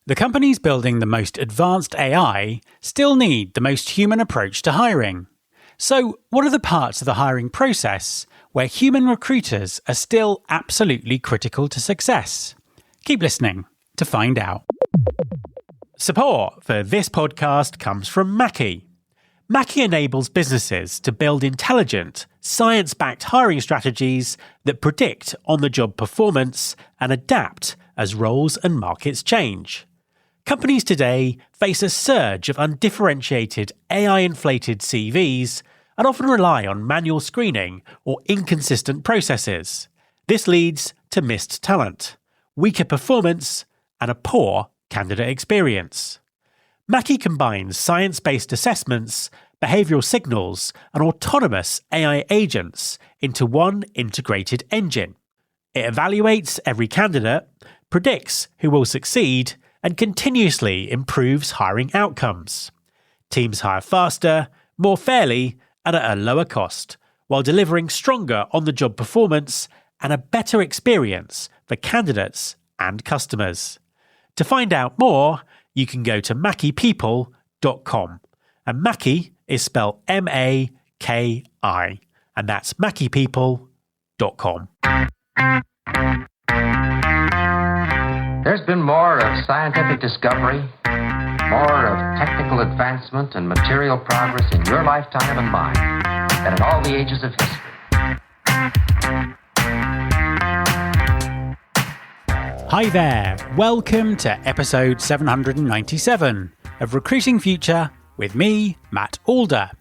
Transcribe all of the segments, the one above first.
The companies building the most advanced AI still need the most human approach to hiring. So, what are the parts of the hiring process where human recruiters are still absolutely critical to success? Keep listening to find out. Support for this podcast comes from Mackie. Mackie enables businesses to build intelligent, science-backed hiring strategies that predict on-the-job performance and adapt as roles and markets change. Companies today face a surge of undifferentiated AI-inflated CVs and often rely on manual screening or inconsistent processes. This leads to missed talent, weaker performance, and a poor candidate experience. Mackie combines science-based assessments, behavioural signals, and autonomous AI agents into one integrated engine. It evaluates every candidate, predicts who will succeed, and continuously improves hiring outcomes. Teams hire faster, more fairly, and at a lower cost, while delivering stronger on-the-job performance and a better experience for candidates and customers. To find out more, you can go to mackiepeople.com. And Mackie is spelled M-A-K-I. And that's mackiepeople.com. There's been more of scientific discovery, more of technical advancement and material progress in your lifetime and mine than in all the ages of history. Hi there, welcome to episode 797 of Recruiting Future with me, Matt Alder.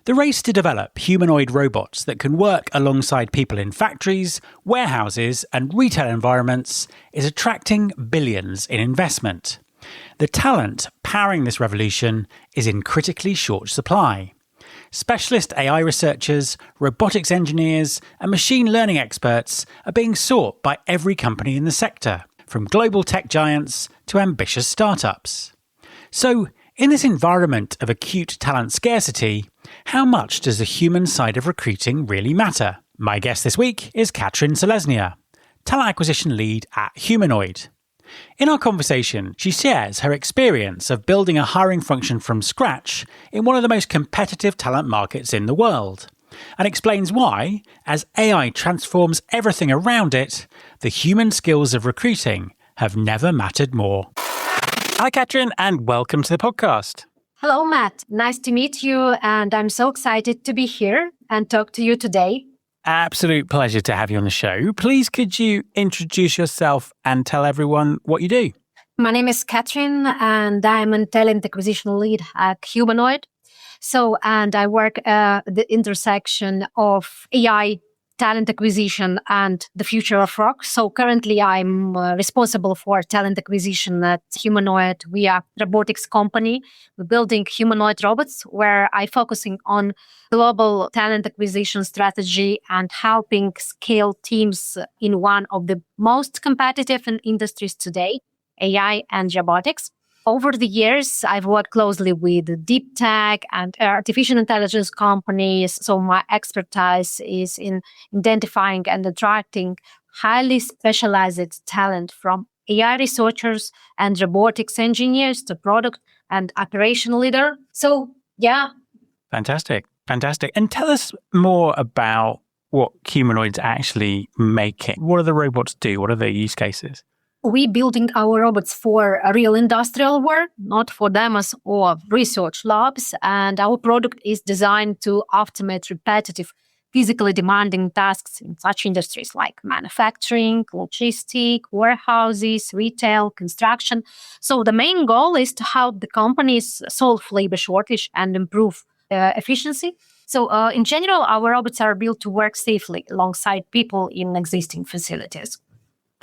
The race to develop humanoid robots that can work alongside people in factories, warehouses, and retail environments is attracting billions in investment. The talent powering this revolution is in critically short supply. Specialist AI researchers, robotics engineers, and machine learning experts are being sought by every company in the sector, from global tech giants to ambitious startups. So, in this environment of acute talent scarcity, how much does the human side of recruiting really matter? My guest this week is Katrin Selesnya, talent acquisition lead at Humanoid. In our conversation, she shares her experience of building a hiring function from scratch in one of the most competitive talent markets in the world, and explains why, as AI transforms everything around it, the human skills of recruiting have never mattered more. Hi, Katrin, and welcome to the podcast. Hello, Matt. Nice to meet you, and I'm so excited to be here and talk to you today. Absolute pleasure to have you on the show. Please, could you introduce yourself and tell everyone what you do? My name is Katrin, and I'm a talent acquisition lead at Humanoid. And I work at the intersection of AI, talent acquisition, and the future of rock. So currently, I'm responsible for talent acquisition at Humanoid. We are a robotics company. We're building humanoid robots, where I'm focusing on global talent acquisition strategy and helping scale teams in one of the most competitive industries today, AI and robotics. Over the years, I've worked closely with deep tech and artificial intelligence companies. So my expertise is in identifying and attracting highly specialized talent, from AI researchers and robotics engineers to product and operation leader. So, yeah. Fantastic. And tell us more about what humanoids actually make it. What do the robots do? What are their use cases? We building our robots for a real industrial work, not for demos or research labs. And our product is designed to automate repetitive, physically demanding tasks in such industries like manufacturing, logistics, warehouses, retail, construction. So the main goal is to help the companies solve labor shortage and improve efficiency. So in general, our robots are built to work safely alongside people in existing facilities.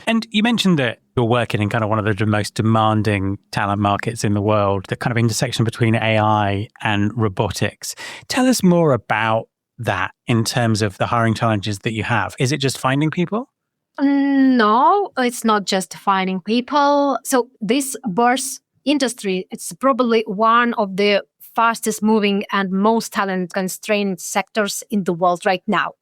And you mentioned that you're working in kind of one of the most demanding talent markets in the world, the kind of intersection between AI and robotics. Tell us more about that in terms of the hiring challenges that you have. Is it just finding people? No, it's not just finding people. So this birth industry, it's probably one of the fastest moving and most talent constrained sectors in the world right now.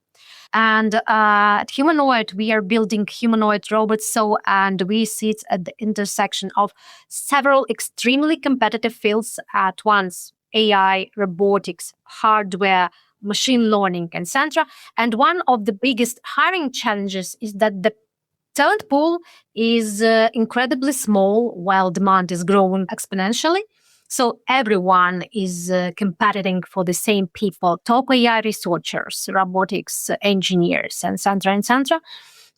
And at Humanoid, we are building humanoid robots. And we sit at the intersection of several extremely competitive fields at once: AI, robotics, hardware, machine learning, etc. And one of the biggest hiring challenges is that the talent pool is incredibly small while demand is growing exponentially. So everyone is competing for the same people: top AI researchers, robotics engineers, and etc. etc.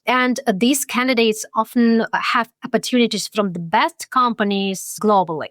And these candidates often have opportunities from the best companies globally.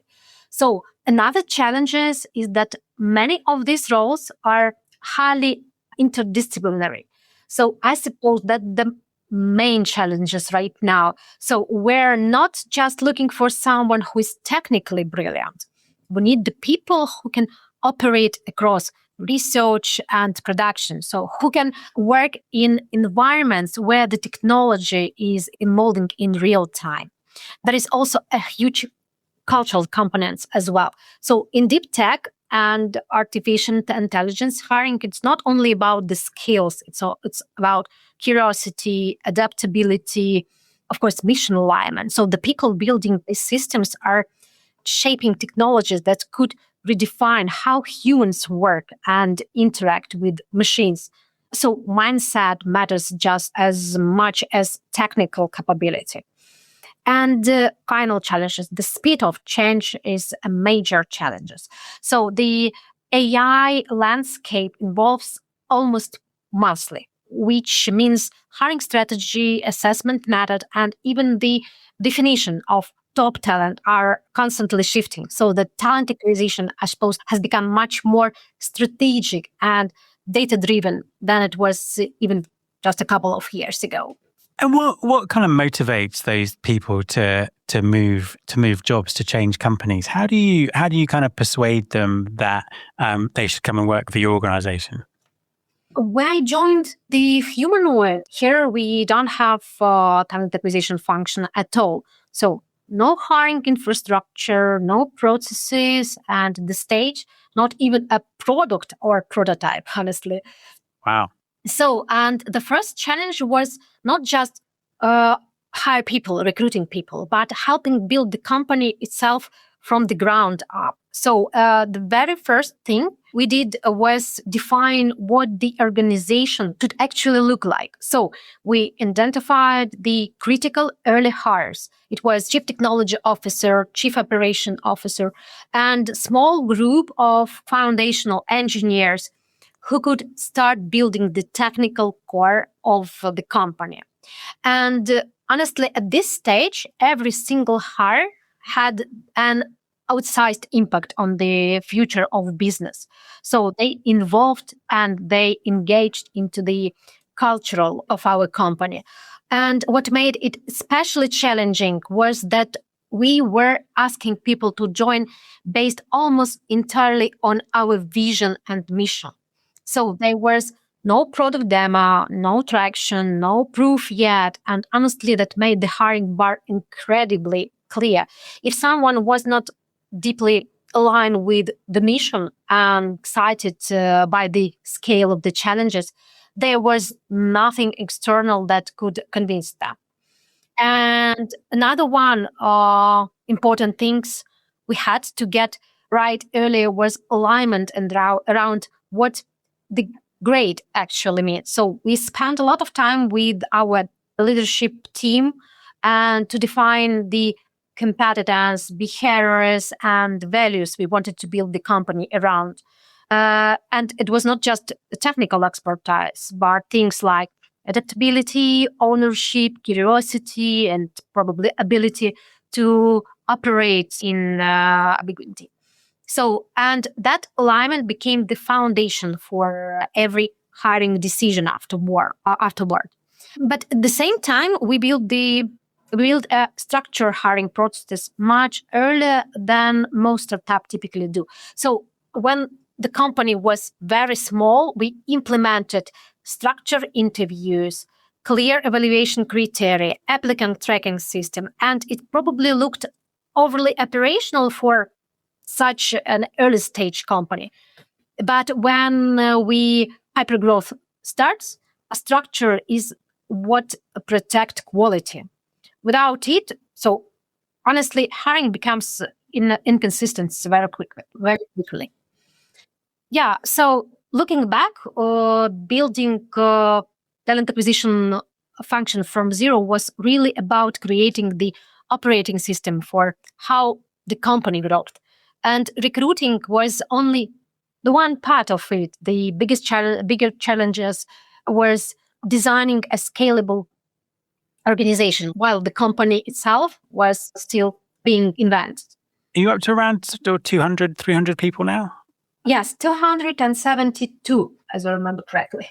So another challenge is that many of these roles are highly interdisciplinary. So I suppose that the main challenges right now. So we're not just looking for someone who is technically brilliant. We need the people who can operate across research and production. So who can work in environments where the technology is evolving in real time. There is also a huge cultural components as well. So in deep tech and artificial intelligence hiring, it's not only about the skills, it's about curiosity, adaptability, of course, mission alignment. So the people building these systems are shaping technologies that could redefine how humans work and interact with machines. So mindset matters just as much as technical capability. And final challenges, the speed of change is a major challenge. So the AI landscape involves almost monthly, which means hiring strategy, assessment method, and even the definition of top talent are constantly shifting. So the talent acquisition, I suppose, has become much more strategic and data-driven than it was even just a couple of years ago. And what kind of motivates those people to move jobs, to change companies? How do you kind of persuade them that they should come and work for your organization? When I joined the Humanoid, here we don't have talent acquisition function at all. So no hiring infrastructure, no processes, and the stage, not even a product or prototype, honestly. Wow. So, and the first challenge was not just hire people, recruiting people, but helping build the company itself from the ground up. So, the very first thing we did was define what the organization should actually look like. So, we identified the critical early hires. It was chief technology officer, chief operation officer, and small group of foundational engineers who could start building the technical core of the company. And honestly, at this stage, every single hire had an outsized impact on the future of business. So they involved and they engaged into the cultural of our company. And what made it especially challenging was that we were asking people to join based almost entirely on our vision and mission. So there was no product demo, no traction, no proof yet. And honestly, that made the hiring bar incredibly clear. If someone was not deeply aligned with the mission and excited by the scale of the challenges, there was nothing external that could convince them. And another one important things we had to get right earlier was alignment and around what the grade actually means. So we spent a lot of time with our leadership team and to define the competitors, behaviors, and values we wanted to build the company around. And it was not just technical expertise, but things like adaptability, ownership, curiosity, and probably ability to operate in ambiguity. So, and that alignment became the foundation for every hiring decision afterward. But at the same time, we built a structure hiring process much earlier than most startups typically do. So when the company was very small, we implemented structured interviews, clear evaluation criteria, applicant tracking system, and it probably looked overly operational for such an early stage company. But when we hypergrowth starts, structure is what protects quality. Without it, so honestly, hiring becomes inconsistent very quickly. Yeah. So looking back, building talent acquisition function from zero was really about creating the operating system for how the company growth. And recruiting was only the one part of it. The bigger challenges was designing a scalable organization while the company itself was still being invented. Are you up to around 200, 300 people now? Yes, 272, as I remember correctly.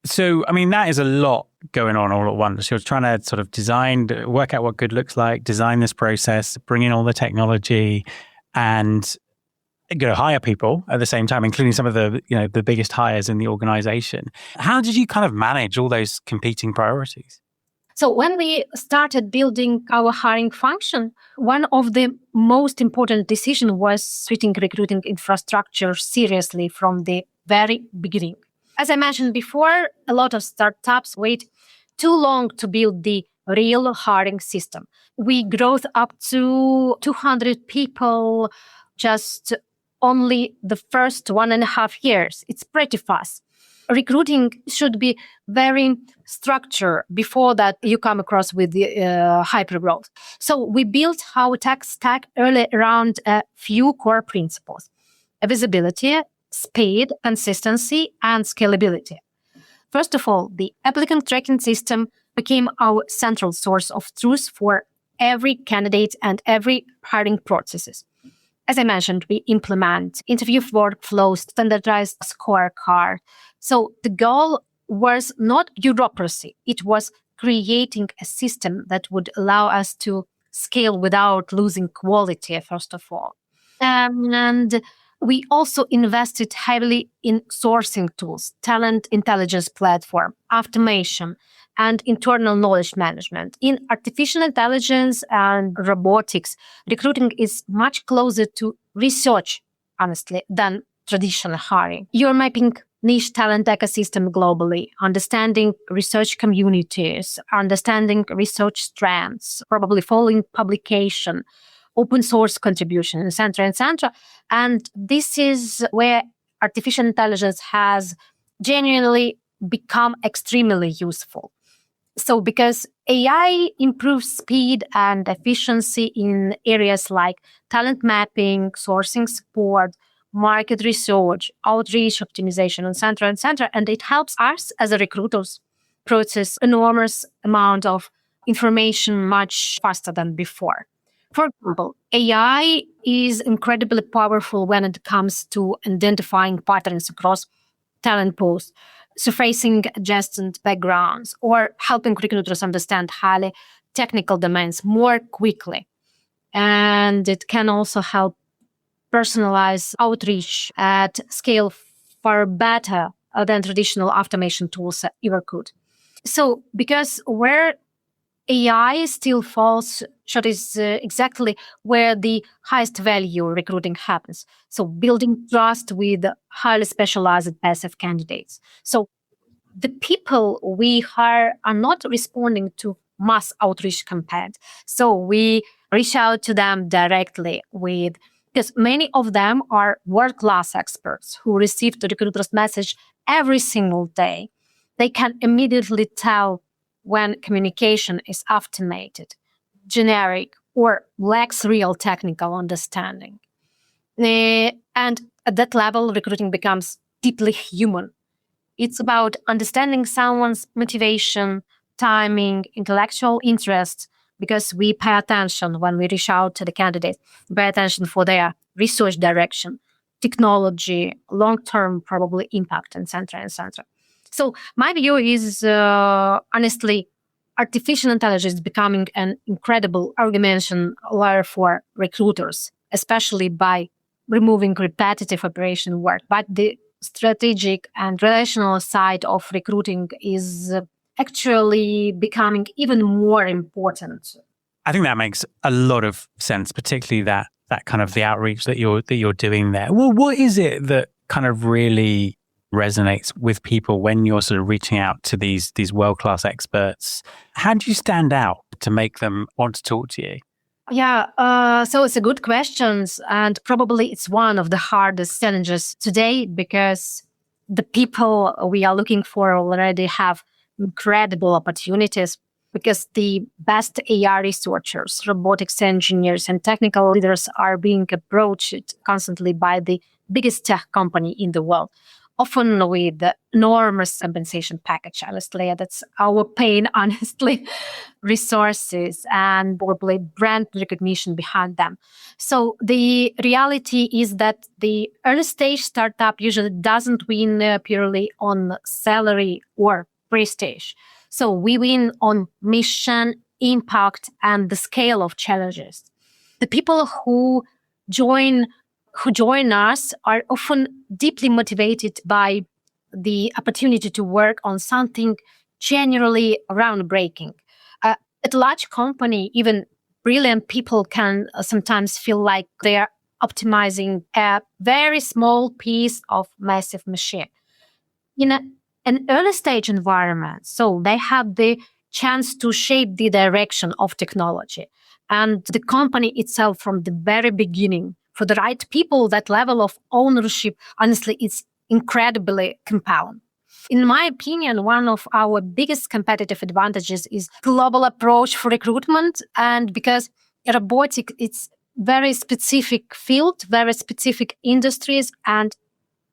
So, I mean, that is a lot going on all at once. You're trying to sort of work out what good looks like, design this process, bring in all the technology, and hire people at the same time, including some of the biggest hires in the organization. How did you kind of manage all those competing priorities? So when we started building our hiring function, one of the most important decisions was treating recruiting infrastructure seriously from the very beginning. As I mentioned before, a lot of startups wait too long to build the real hiring system. We growth up to 200 people just only the first 1.5 years. It's pretty fast. Recruiting should be very structured before that you come across with the hypergrowth. So we built our tech stack early around a few core principles: visibility, speed, consistency, and scalability. First of all, the applicant tracking system became our central source of truth for every candidate and every hiring processes. As I mentioned, we implement interview workflows, standardized scorecard. So the goal was not bureaucracy. It was creating a system that would allow us to scale without losing quality, first of all. And we also invested heavily in sourcing tools, talent intelligence platform, automation, and internal knowledge management. In artificial intelligence and robotics, recruiting is much closer to research, honestly, than traditional hiring. You're mapping niche talent ecosystem globally, understanding research communities, understanding research strands, probably following publication, open source contribution, etc., etc. And this is where artificial intelligence has genuinely become extremely useful. So because AI improves speed and efficiency in areas like talent mapping, sourcing support, market research, outreach optimization, etc., and it helps us as a recruiters process enormous amount of information much faster than before. For example, AI is incredibly powerful when it comes to identifying patterns across talent pools, surfacing adjacent backgrounds, or helping recruiters understand highly technical domains more quickly. And it can also help personalize outreach at scale far better than traditional automation tools ever could. So, because where AI still falls short is exactly where the highest value recruiting happens. So building trust with highly specialized passive candidates. So the people we hire are not responding to mass outreach campaigns. So we reach out to them directly because many of them are world-class experts who receive the recruiter's message every single day. They can immediately tell when communication is automated, generic, or lacks real technical understanding. And at that level, recruiting becomes deeply human. It's about understanding someone's motivation, timing, intellectual interests, because we pay attention when we reach out to the candidate, pay attention for their research direction, technology, long-term probably impact, etc., etc. So my view is, honestly, artificial intelligence is becoming an incredible argumentation layer for recruiters, especially by removing repetitive operation work. But the strategic and relational side of recruiting is actually becoming even more important. I think that makes a lot of sense, particularly that kind of the outreach that you're doing there. Well, what is it that kind of really resonates with people when you're sort of reaching out to these world-class experts? How do you stand out to make them want to talk to you? Yeah, so it's a good question, and probably it's one of the hardest challenges today because the people we are looking for already have incredible opportunities because the best AI researchers, robotics engineers, and technical leaders are being approached constantly by the biggest tech company in the world, often with enormous compensation package. Honestly, that's our pain, honestly, resources and probably brand recognition behind them. So the reality is that the early stage startup usually doesn't win purely on salary or prestige. So we win on mission, impact, and the scale of challenges. The people who join us are often deeply motivated by the opportunity to work on something genuinely groundbreaking. At a large company, even brilliant people can sometimes feel like they are optimizing a very small piece of massive machine. In an early stage environment, so they have the chance to shape the direction of technology and the company itself from the very beginning. For the right people, that level of ownership, honestly, it's incredibly compelling. In my opinion, one of our biggest competitive advantages is global approach for recruitment. And because robotic, it's very specific field, very specific industries, and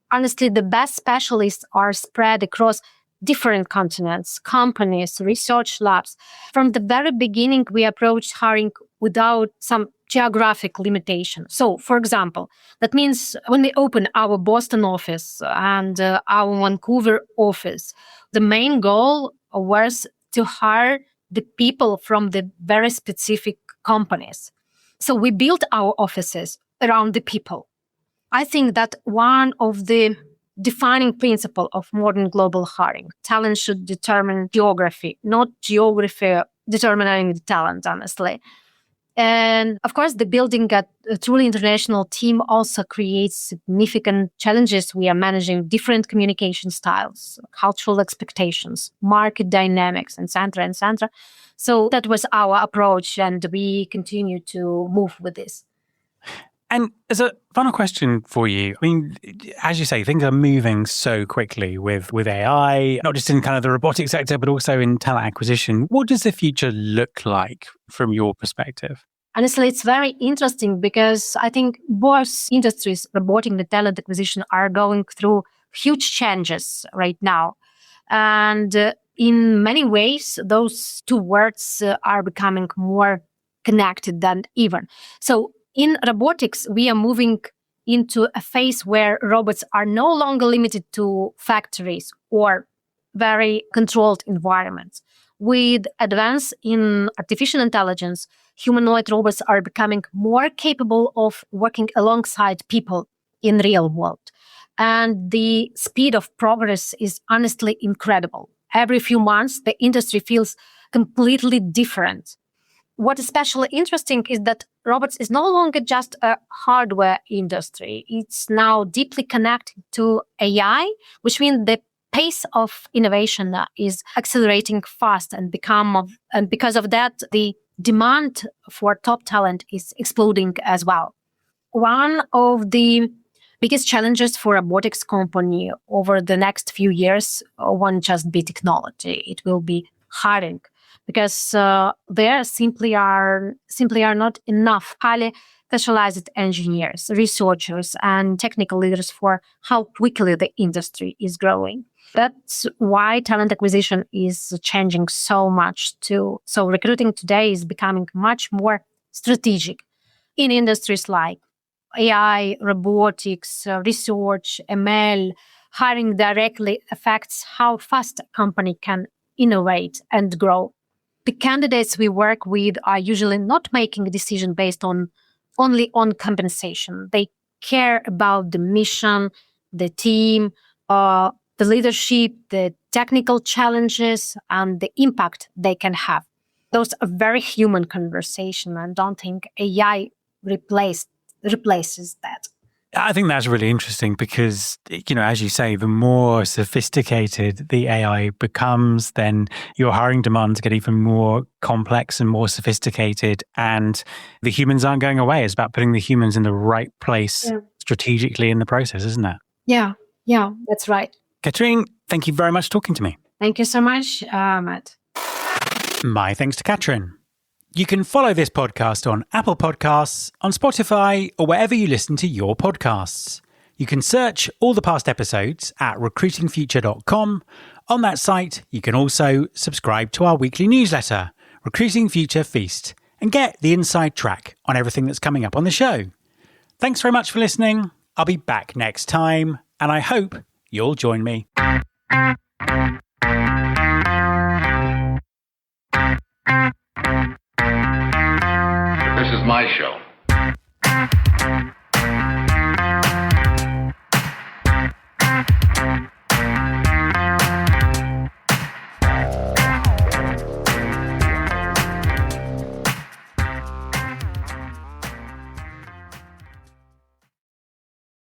honestly, the best specialists are spread across different continents, companies, research labs. From the very beginning, we approached hiring without some geographic limitation. So, for example, that means when we open our Boston office and our Vancouver office, the main goal was to hire the people from the very specific companies. So we built our offices around the people. I think that one of the defining principle of modern global hiring, talent should determine geography, not geography determining the talent, honestly. And of course, the building a truly international team also creates significant challenges. We are managing different communication styles, cultural expectations, market dynamics, etc., etc. So that was our approach, and we continue to move with this. And as a final question for you, I mean, as you say, things are moving so quickly with AI, not just in kind of the robotics sector, but also in talent acquisition. What does the future look like from your perspective? Honestly, it's very interesting because I think both industries, robotic and talent acquisition, are going through huge changes right now. And in many ways, those two words are becoming more connected than ever. So in robotics, we are moving into a phase where robots are no longer limited to factories or very controlled environments. With advance in artificial intelligence, humanoid robots are becoming more capable of working alongside people in real world. And the speed of progress is honestly incredible. Every few months, the industry feels completely different. What is especially interesting is that robots is no longer just a hardware industry. It's now deeply connected to AI, which means the pace of innovation is accelerating fast and because of that, the demand for top talent is exploding as well. One of the biggest challenges for a robotics company over the next few years won't just be technology; it will be hiring, because there simply are not enough highly specialized engineers, researchers, and technical leaders for how quickly the industry is growing. That's why talent acquisition is changing so much too. So recruiting today is becoming much more strategic in industries like AI, robotics, research, ML. Hiring directly affects how fast a company can innovate and grow. The candidates we work with are usually not making a decision based only on compensation. They care about the mission, the team, the leadership, the technical challenges, and the impact they can have. Those are very human conversation. I don't think AI replaces that. I think that's really interesting because, as you say, the more sophisticated the AI becomes, then your hiring demands get even more complex and more sophisticated. And the humans aren't going away. It's about putting the humans in the right place strategically in the process, isn't it? Yeah, that's right. Katrine, thank you very much for talking to me. Thank you so much, Matt. My thanks to Katrine. You can follow this podcast on Apple Podcasts, on Spotify, or wherever you listen to your podcasts. You can search all the past episodes at recruitingfuture.com. On that site, you can also subscribe to our weekly newsletter, Recruiting Future Feast, and get the inside track on everything that's coming up on the show. Thanks very much for listening. I'll be back next time, and I hope you'll join me. This is my show.